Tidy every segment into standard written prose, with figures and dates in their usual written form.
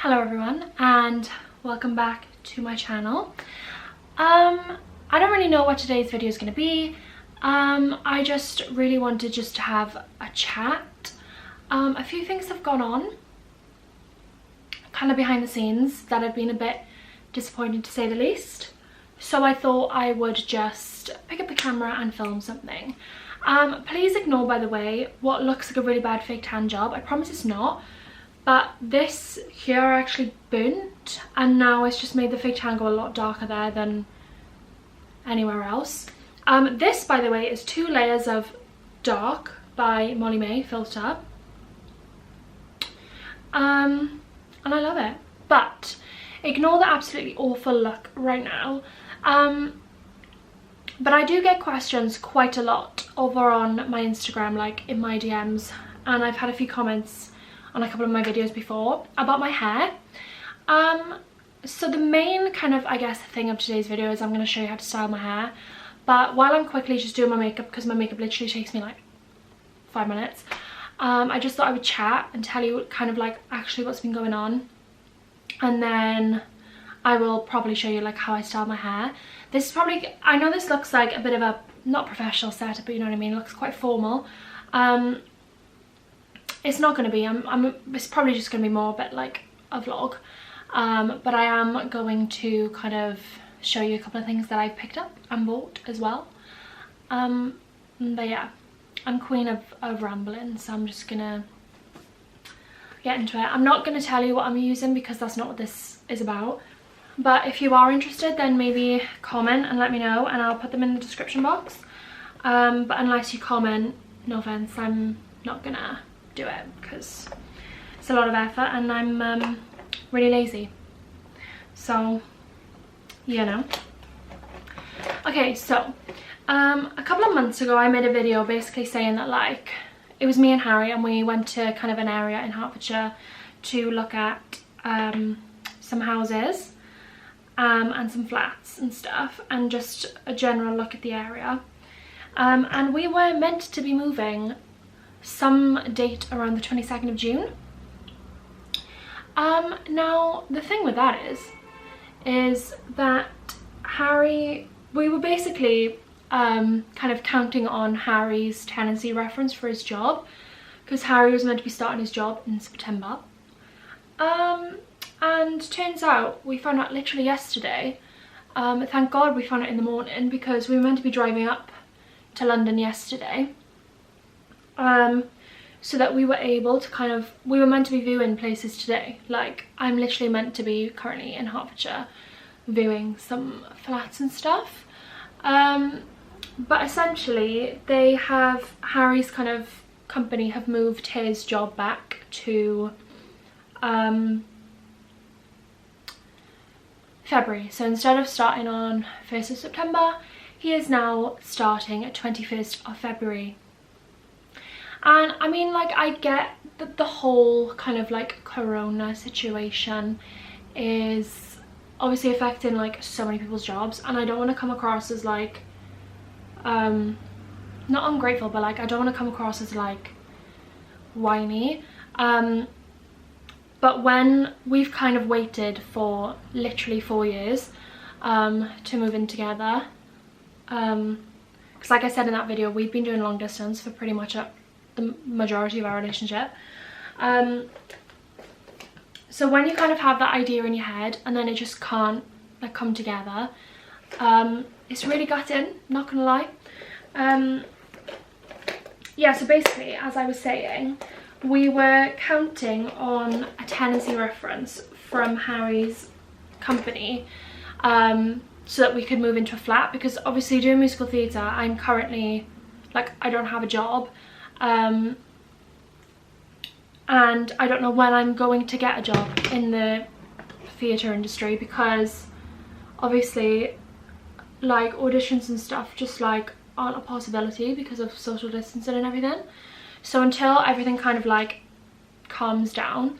Hello everyone and welcome back to my channel. I don't really know what today's video is going to be. I just really wanted to have a chat. A few things have gone on kind of behind the scenes that have been a bit disappointing to say the least. So I thought I would just pick up the camera and film something. Please ignore, by the way, what looks like a really bad fake tan job. I promise it's not. But this here actually burnt, and now it's just made the fake tan go a lot darker there than anywhere else. This, by the way, is 2 layers of dark by Molly May filter. And I love it. But ignore the absolutely awful look right now. But I do get questions quite a lot over on my Instagram, like in my DMs, and I've had a few comments on a couple of my videos before about my hair. So the main kind of, I guess, thing of today's video is I'm going to show you how to style my hair. But while I'm quickly just doing my makeup, because my makeup literally takes me like 5 minutes, I just thought I would chat and tell you kind of like actually what's been going on. And then I will probably show you like how I style my hair. This is probably, I know this looks like a bit of a, not professional setup, but you know what I mean, it looks quite formal. It's not going to be, it's probably just going to be more a bit like a vlog. But I am going to kind of show you a couple of things that I've picked up and bought as well. But yeah, I'm queen of rambling, so I'm just going to get into it. I'm not going to tell you what I'm using because that's not what this is about. But if you are interested, then maybe comment and let me know, and I'll put them in the description box. But unless you comment, no offense, I'm not gonna do it because it's a lot of effort and I'm really lazy. So, you know. Okay, so a couple of months ago I made a video basically saying that like it was me and Harry and we went to kind of an area in Hertfordshire to look at some houses and some flats and stuff, and just a general look at the area. And we were meant to be moving some date around the 22nd of June. Now the thing with that is that Harry, we were basically kind of counting on Harry's tenancy reference for his job, because Harry was meant to be starting his job in September. And turns out we found out literally yesterday. Thank God we found out in the morning, because we were meant to be driving up to London yesterday. So that we were able to kind of, we were meant to be viewing places today. Like, I'm literally meant to be currently in Hertfordshire viewing some flats and stuff. But essentially they have, Harry's kind of company have moved his job back to February. So instead of starting on 1st of September, he is now starting at 21st of February. And I mean, like, I get that the whole kind of like corona situation is obviously affecting like so many people's jobs, and I don't want to come across as like not ungrateful, but like I don't want to come across as like whiny. But when we've kind of waited for literally 4 years to move in together, because like I said in that video, we've been doing long distance for pretty much the majority of our relationship. So when you kind of have that idea in your head and then it just can't like come together, it's really gutting, not gonna lie. Yeah, so basically, as I was saying, we were counting on a tenancy reference from Harry's company so that we could move into a flat, because obviously doing musical theatre, I'm currently like, I don't have a job, and I don't know when I'm going to get a job in the theatre industry, because obviously like auditions and stuff just like aren't a possibility because of social distancing and everything. So until everything kind of like calms down,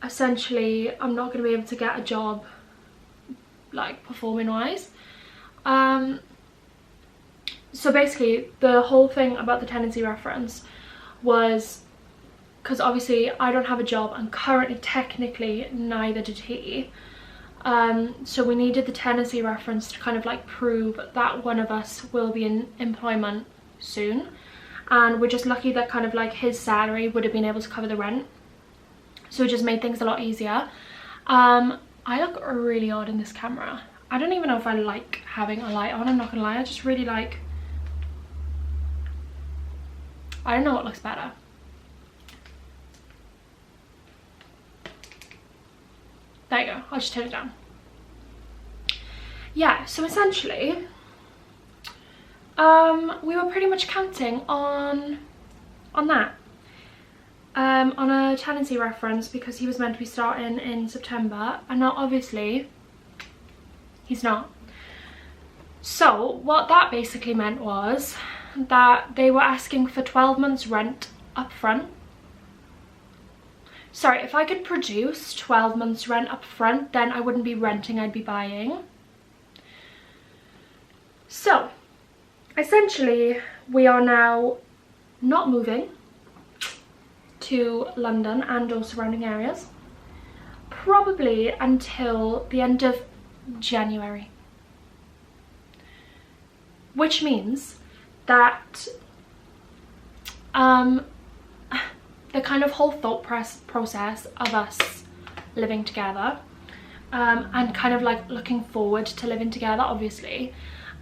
essentially I'm not going to be able to get a job like performing wise. So basically the whole thing about the tenancy reference was because obviously I don't have a job and currently technically neither did he. So we needed the tenancy reference to kind of like prove that one of us will be in employment soon, and we're just lucky that kind of like his salary would have been able to cover the rent, so it just made things a lot easier. I look really odd in this camera. I don't even know if I like having a light on, I'm not gonna lie. I just really like, I don't know what looks better. There you go, I'll just turn it down. Yeah, so essentially, we were pretty much counting on that. On a tenancy reference, because he was meant to be starting in September, and now obviously he's not. So what that basically meant was that they were asking for 12 months rent up front. Sorry, if I could produce 12 months rent up front, then I wouldn't be renting, I'd be buying. So essentially we are now not moving to London and or surrounding areas, probably until the end of January, which means that the kind of whole thought process of us living together and kind of like looking forward to living together, obviously,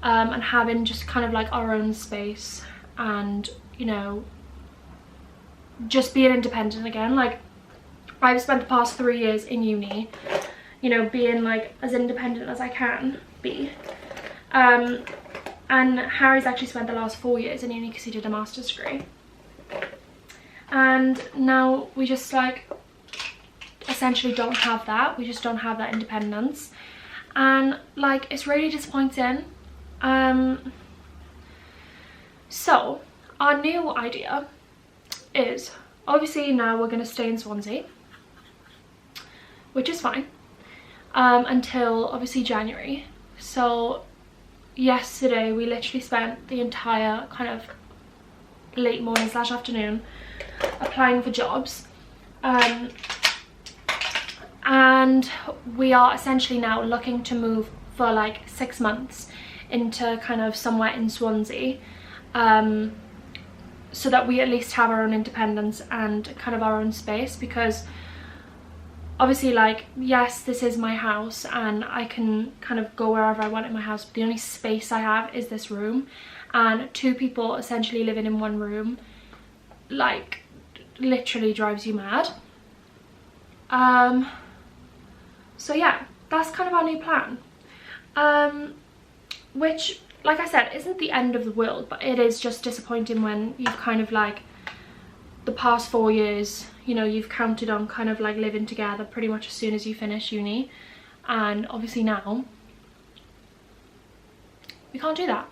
and having just kind of like our own space and, you know, just being independent again. Like, I've spent the past 3 years in uni, you know, being like as independent as I can be, and Harry's actually spent the last 4 years in uni because he did a master's degree, and now we just like essentially don't have that. We just don't have that independence, and like it's really disappointing. So our new idea is, obviously now we're going to stay in Swansea, which is fine, until obviously January. So yesterday we literally spent the entire kind of late morning / afternoon applying for jobs, and we are essentially now looking to move for like 6 months into kind of somewhere in Swansea, so that we at least have our own independence and kind of our own space, because obviously, like, yes, this is my house and I can kind of go wherever I want in my house, but the only space I have is this room, and 2 people essentially living in 1 room like literally drives you mad. So yeah, that's kind of our new plan, which, like I said, isn't the end of the world, but it is just disappointing when you've kind of like the past 4 years, you know, you've counted on kind of like living together pretty much as soon as you finish uni, and obviously now we can't do that.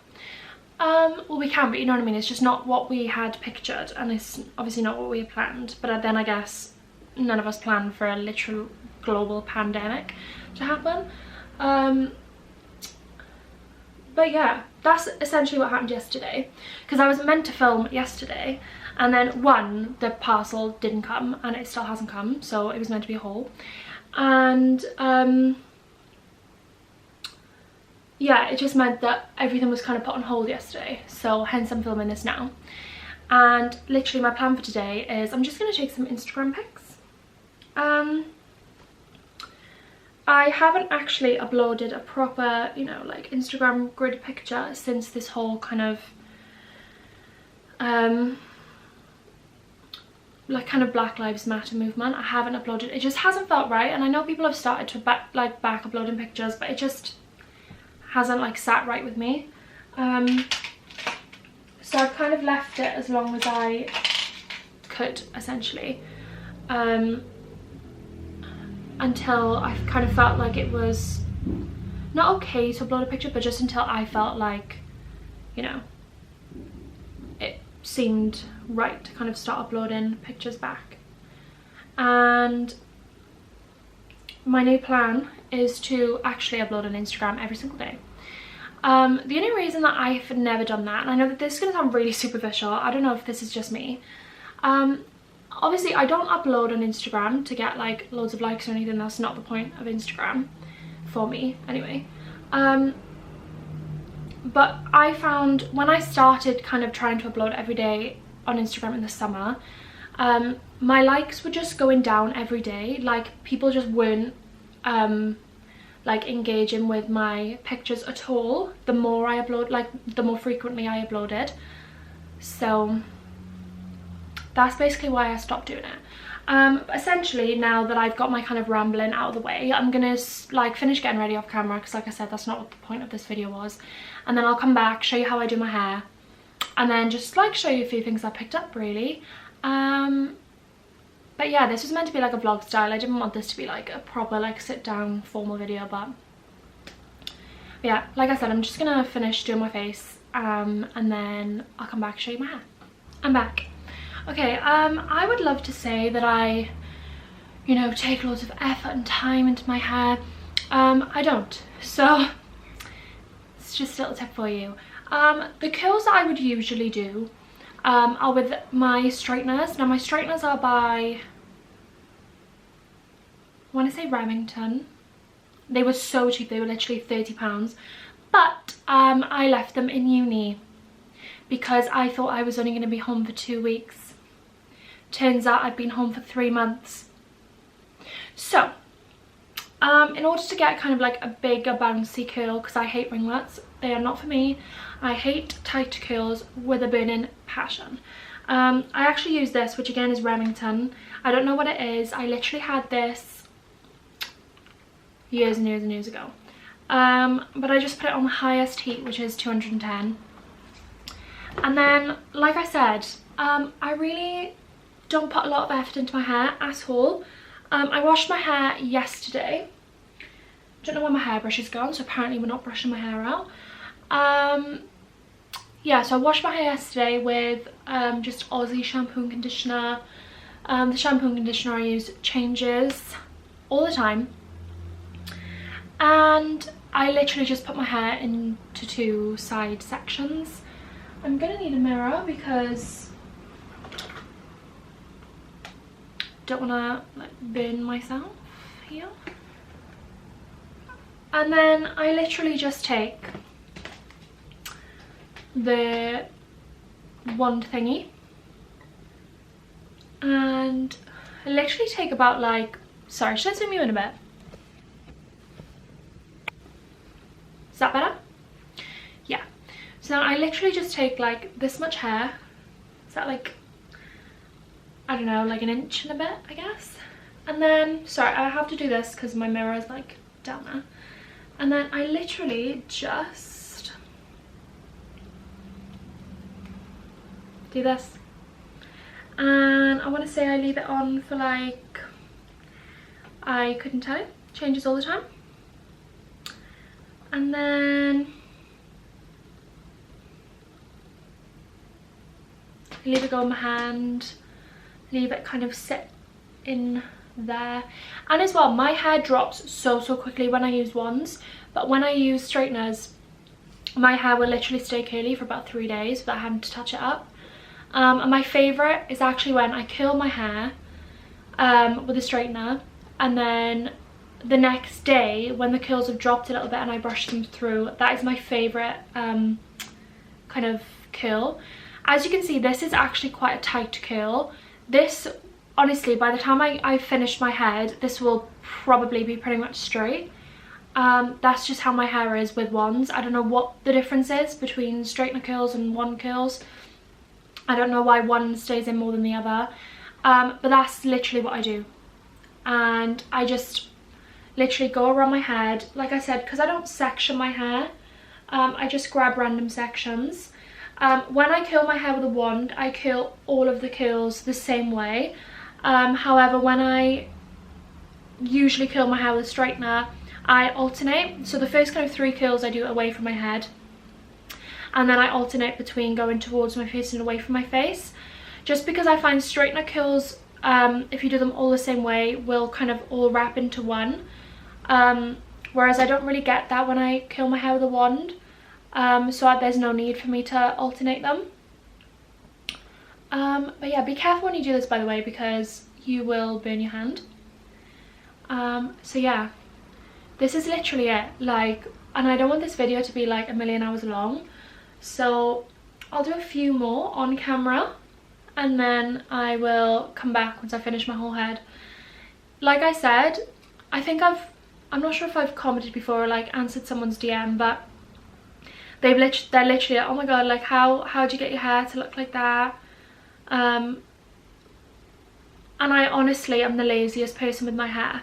Well, we can, but you know what I mean, it's just not what we had pictured, and it's obviously not what we had planned. But then I guess none of us planned for a literal global pandemic to happen. But yeah, that's essentially what happened yesterday, because I was meant to film yesterday, and then the parcel didn't come and it still hasn't come, so it was meant to be a haul, and yeah, it just meant that everything was kind of put on hold yesterday, so hence I'm filming this now. And literally my plan for today is I'm just going to take some Instagram pics. I haven't actually uploaded a proper, you know, like Instagram grid picture since this whole kind of like kind of Black Lives Matter movement. I haven't uploaded, it just hasn't felt right, and I know people have started to back uploading pictures, but it just hasn't like sat right with me. So I've kind of left it as long as I could, essentially, until I kind of felt like it was not okay to upload a picture, but just until I felt like, you know, it seemed right to kind of start uploading pictures back. And my new plan is to actually upload on Instagram every single day. The only reason that I've never done that, and I know that this is going to sound really superficial, I don't know if this is just me, obviously I don't upload on Instagram to get like loads of likes or anything. That's not the point of Instagram for me anyway. But I found when I started kind of trying to upload every day on Instagram in the summer, my likes were just going down every day. Like people just weren't like engaging with my pictures at all the more I upload, like the more frequently I uploaded. So that's basically why I stopped doing it. But essentially, now that I've got my kind of rambling out of the way, I'm gonna like finish getting ready off camera, because like I said, that's not what the point of this video was. And then I'll come back, show you how I do my hair, and then just like show you a few things I picked up really. But yeah, this was meant to be like a vlog style. I didn't want this to be like a proper like sit down formal video, but yeah, like I said, I'm just gonna finish doing my face, and then I'll come back and show you my hair. I'm back. Okay, I would love to say that I, you know, take loads of effort and time into my hair. I don't. So it's just a little tip for you. The curls that I would usually do are with my straighteners. Now my straighteners are by, I want to say Remington. They were so cheap, they were literally £30. But I left them in uni because I thought I was only going to be home for 2 weeks. Turns out I've been home for 3 months. So in order to get kind of like a bigger bouncy curl, because I hate ringlets, they are not for me. I hate tight curls with a burning passion. I actually use this, which again is Remington. I don't know what it is. I literally had this years and years and years ago. But I just put it on the highest heat, which is 210. And then, like I said, I really don't put a lot of effort into my hair at all. I washed my hair yesterday. Don't know where my hairbrush is gone, so apparently we're not brushing my hair out. Yeah, so I washed my hair yesterday with just Aussie shampoo and conditioner. The shampoo and conditioner I use changes all the time. And I literally just put my hair into 2 side sections. I'm gonna need a mirror because I don't want to like burn myself here. And then I literally just take the wand thingy and I literally take about like, sorry, should I zoom you in a bit? Is that better? Yeah. So I literally just take like this much hair. Is that like, I don't know, like an inch and a bit, I guess. And then, sorry, I have to do this because my mirror is like down there. And then I literally just do this. And I want to say I leave it on for like, I couldn't tell you, changes all the time. And then leave it go on my hand, leave it kind of sit in there. And as well, my hair drops so quickly when I use wands, but when I use straighteners my hair will literally stay curly for about 3 days without having to touch it up. And my favourite is actually when I curl my hair with a straightener, and then the next day when the curls have dropped a little bit and I brush them through. That is my favourite kind of curl. As you can see, this is actually quite a tight curl. This, honestly, by the time I finish my head, this will probably be pretty much straight. That's just how my hair is with wands. I don't know what the difference is between straightener curls and wand curls. I don't know why one stays in more than the other, but that's literally what I do. And I just literally go around my head, like I said, because I don't section my hair. I just grab random sections. When I curl my hair with a wand, I curl all of the curls the same way. However, when I usually curl my hair with a straightener, I alternate. So the first kind of 3 curls I do away from my head, and then I alternate between going towards my face and away from my face, just because I find straightener curls, if you do them all the same way, will kind of all wrap into one, whereas I don't really get that when I curl my hair with a wand. So there's no need for me to alternate them. But yeah, be careful when you do this, by the way, because you will burn your hand. So yeah, this is literally it. Like, and I don't want this video to be like a million hours long, so I'll do a few more on camera and then I will come back once I finish my whole head. Like I said, I think I'm not sure if I've commented before or like answered someone's DM, but they're literally like, oh my god, like how'd you get your hair to look like that? And I honestly am the laziest person with my hair.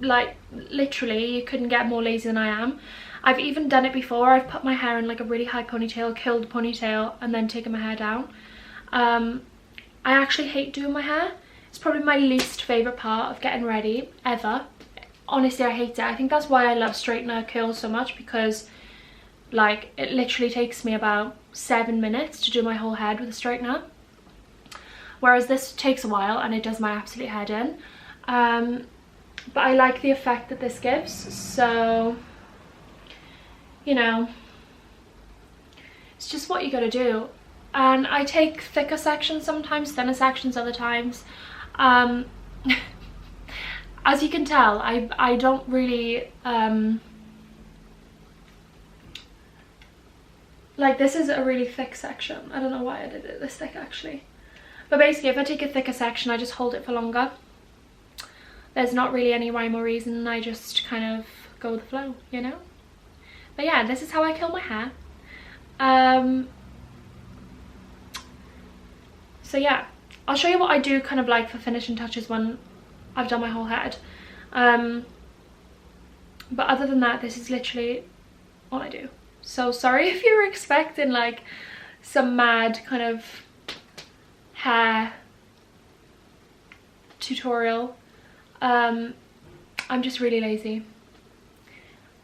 Like, literally, you couldn't get more lazy than I am. I've even done it before. I've put my hair in like a really high ponytail, curled the ponytail, and then taken my hair down. I actually hate doing my hair. It's probably my least favourite part of getting ready ever. Honestly, I hate it. I think that's why I love straightener curls so much, because like it literally takes me about 7 minutes to do my whole head with a straightener, whereas this takes a while and it does my absolute head in. But I like the effect that this gives, so you know, it's just what you gotta do. And I take thicker sections sometimes, thinner sections other times. As you can tell, I don't really like, this is a really thick section. I don't know why I did it this thick actually, but basically if I take a thicker section I just hold it for longer. There's not really any rhyme or reason, I just kind of go with the flow, you know. But yeah, this is how I curl my hair. So yeah, I'll show you what I do kind of like for finishing touches when I've done my whole head. But other than that, this is literally all I do. So sorry if you were expecting like some mad kind of hair tutorial. I'm just really lazy,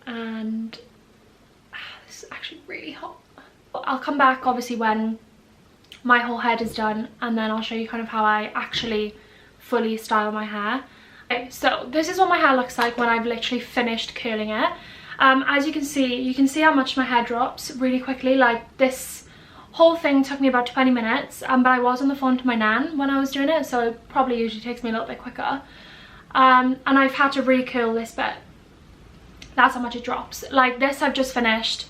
and this is actually really hot. I'll come back obviously when my whole head is done, and then I'll show you kind of how I actually fully style my hair. Okay, so this is what my hair looks like when I've literally finished curling it. As you can see how much my hair drops really quickly. Like, this whole thing took me about 20 minutes, but I was on the phone to my nan when I was doing it, so it probably usually takes me a little bit quicker. And I've had to re-curl this bit. That's how much it drops. Like, this I've just finished,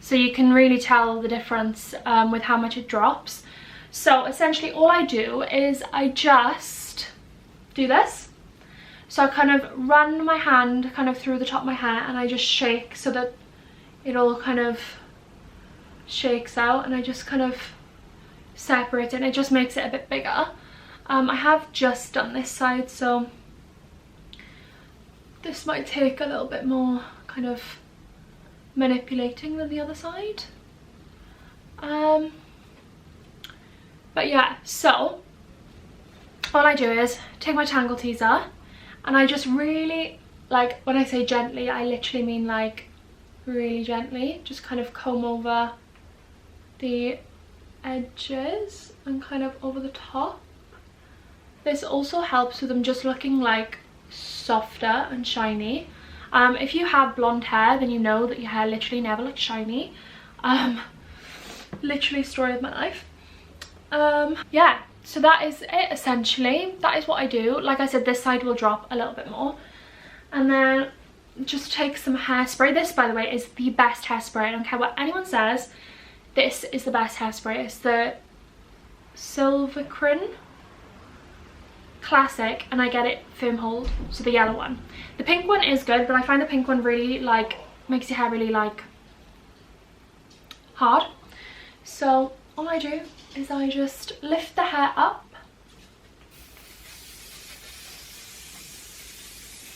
so you can really tell the difference with how much it drops. So essentially all I do is I just do this. So I kind of run my hand kind of through the top of my hair, and I just shake so that it all kind of shakes out, and I just kind of separate it, and it just makes it a bit bigger. I have just done this side, so this might take a little bit more kind of manipulating than the other side. But yeah, so all I do is take my tangle teaser, and I just really, like, when I say gently, I literally mean like really gently, just kind of comb over the edges and kind of over the top. This also helps with them just looking like softer and shiny. If you have blonde hair, then you know that your hair literally never looks shiny. Literally story of my life. Yeah, so that is it essentially. That is what I do. Like I said, this side will drop a little bit more, and then just take some hairspray. This, by the way, is the best hairspray. I don't care what anyone says, this is the best hairspray. It's the Silvercrin Classic, and I get it firm hold, so the yellow one. The pink one is good, but I find the pink one really like makes your hair really like hard. So all I do is I just lift the hair up,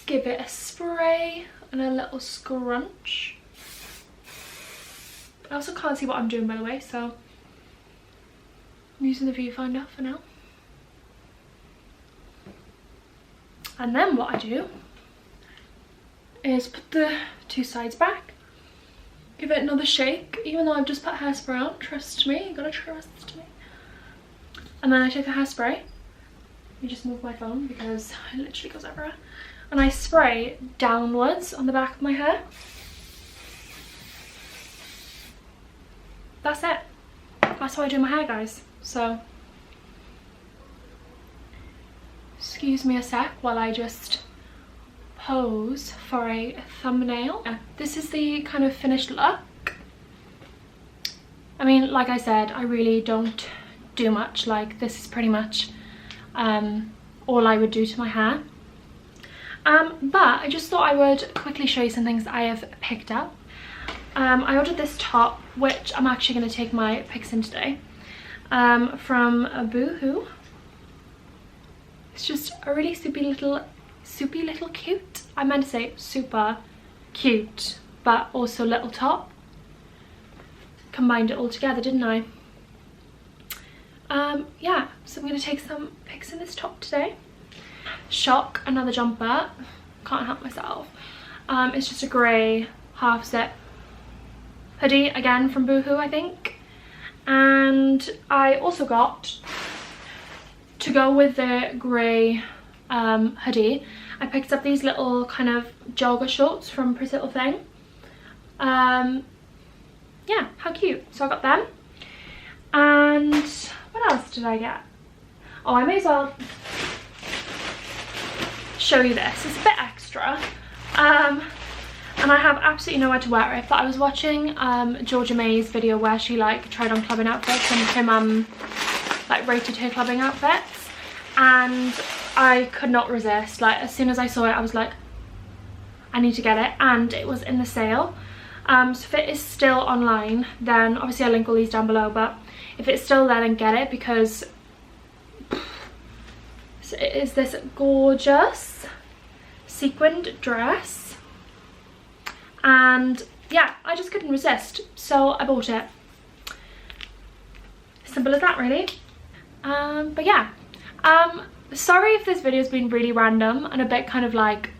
give it a spray and a little scrunch. I also can't see what I'm doing, by the way, so I'm using the viewfinder for now. And then what I do is put the two sides back, give it another shake, even though I've just put hairspray on. Trust me, you gotta trust me. And then I take a hairspray. Let me just move my phone because it literally goes everywhere. And I spray downwards on the back of my hair. That's it. That's how I do my hair, guys. So excuse me a sec while I just pose for a thumbnail. This is the kind of finished look. I mean, like I said, I really don't do much. Like, this is pretty much all I would do to my hair. But I just thought I would quickly show you some things I have picked up. I ordered this top, which I'm actually going to take my pics in today, from Boohoo. It's just a really soupy little cute. I meant to say super cute, but also little top. Combined it all together, didn't I? Yeah, so I'm going to take some pics in this top today. Shock, another jumper. Can't help myself. It's just a grey half zip hoodie, again from Boohoo, I think. And I also got, to go with the grey hoodie, I picked up these little kind of jogger shorts from Pretty Little Thing. Yeah, how cute. So I got them. And what else did I get? Oh, I may as well show you this. It's a bit extra. And I have absolutely nowhere to wear it. But I was watching Georgia May's video where she like tried on clubbing outfits, and her mum like rated her clubbing outfits, and I could not resist. Like, as soon as I saw it, I was like, I need to get it. And it was in the sale. So if it is still online, then obviously I'll link all these down below, but if it's still there, then get it, because so it is this gorgeous sequined dress, and yeah, I just couldn't resist, so I bought it. Simple as that, really. But yeah, sorry if this video's been really random and a bit kind of like,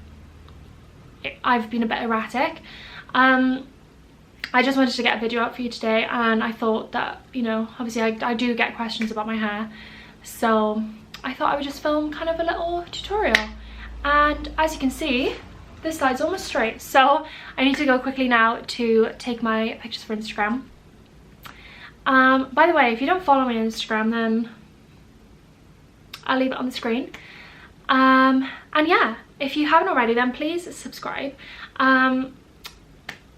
I've been a bit erratic. I just wanted to get a video out for you today, and I thought that, you know, obviously I do get questions about my hair, so I thought I would just film kind of a little tutorial. And as you can see, this side's almost straight, so I need to go quickly now to take my pictures for Instagram. By the way, if you don't follow me on Instagram, then I'll leave it on the screen. And yeah, if you haven't already, then please subscribe,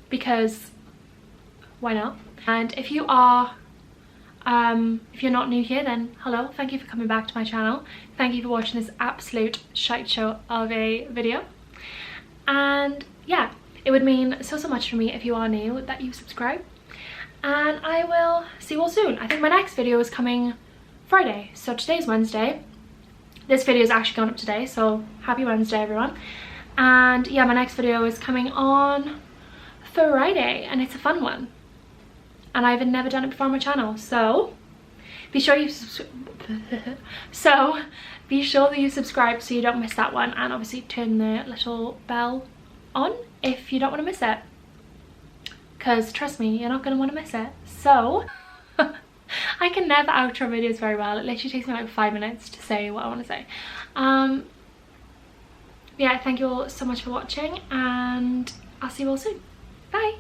because why not? And if you are if you're not new here, then hello, thank you for coming back to my channel. Thank you for watching this absolute shite show of a video. And yeah, it would mean so much for me if you are new that you subscribe, and I will see you all soon. I think my next video is coming Friday, so today's Wednesday. This video is actually going up today, so happy Wednesday, everyone. And yeah, my next video is coming on Friday, and it's a fun one, and I've never done it before on my channel, so be sure you be sure that you subscribe so you don't miss that one, and obviously turn the little bell on if you don't want to miss it, because trust me, you're not going to want to miss it. So I can never outro videos very well. It literally takes me like 5 minutes to say what I want to say. Yeah, thank you all so much for watching, and I'll see you all soon. Bye.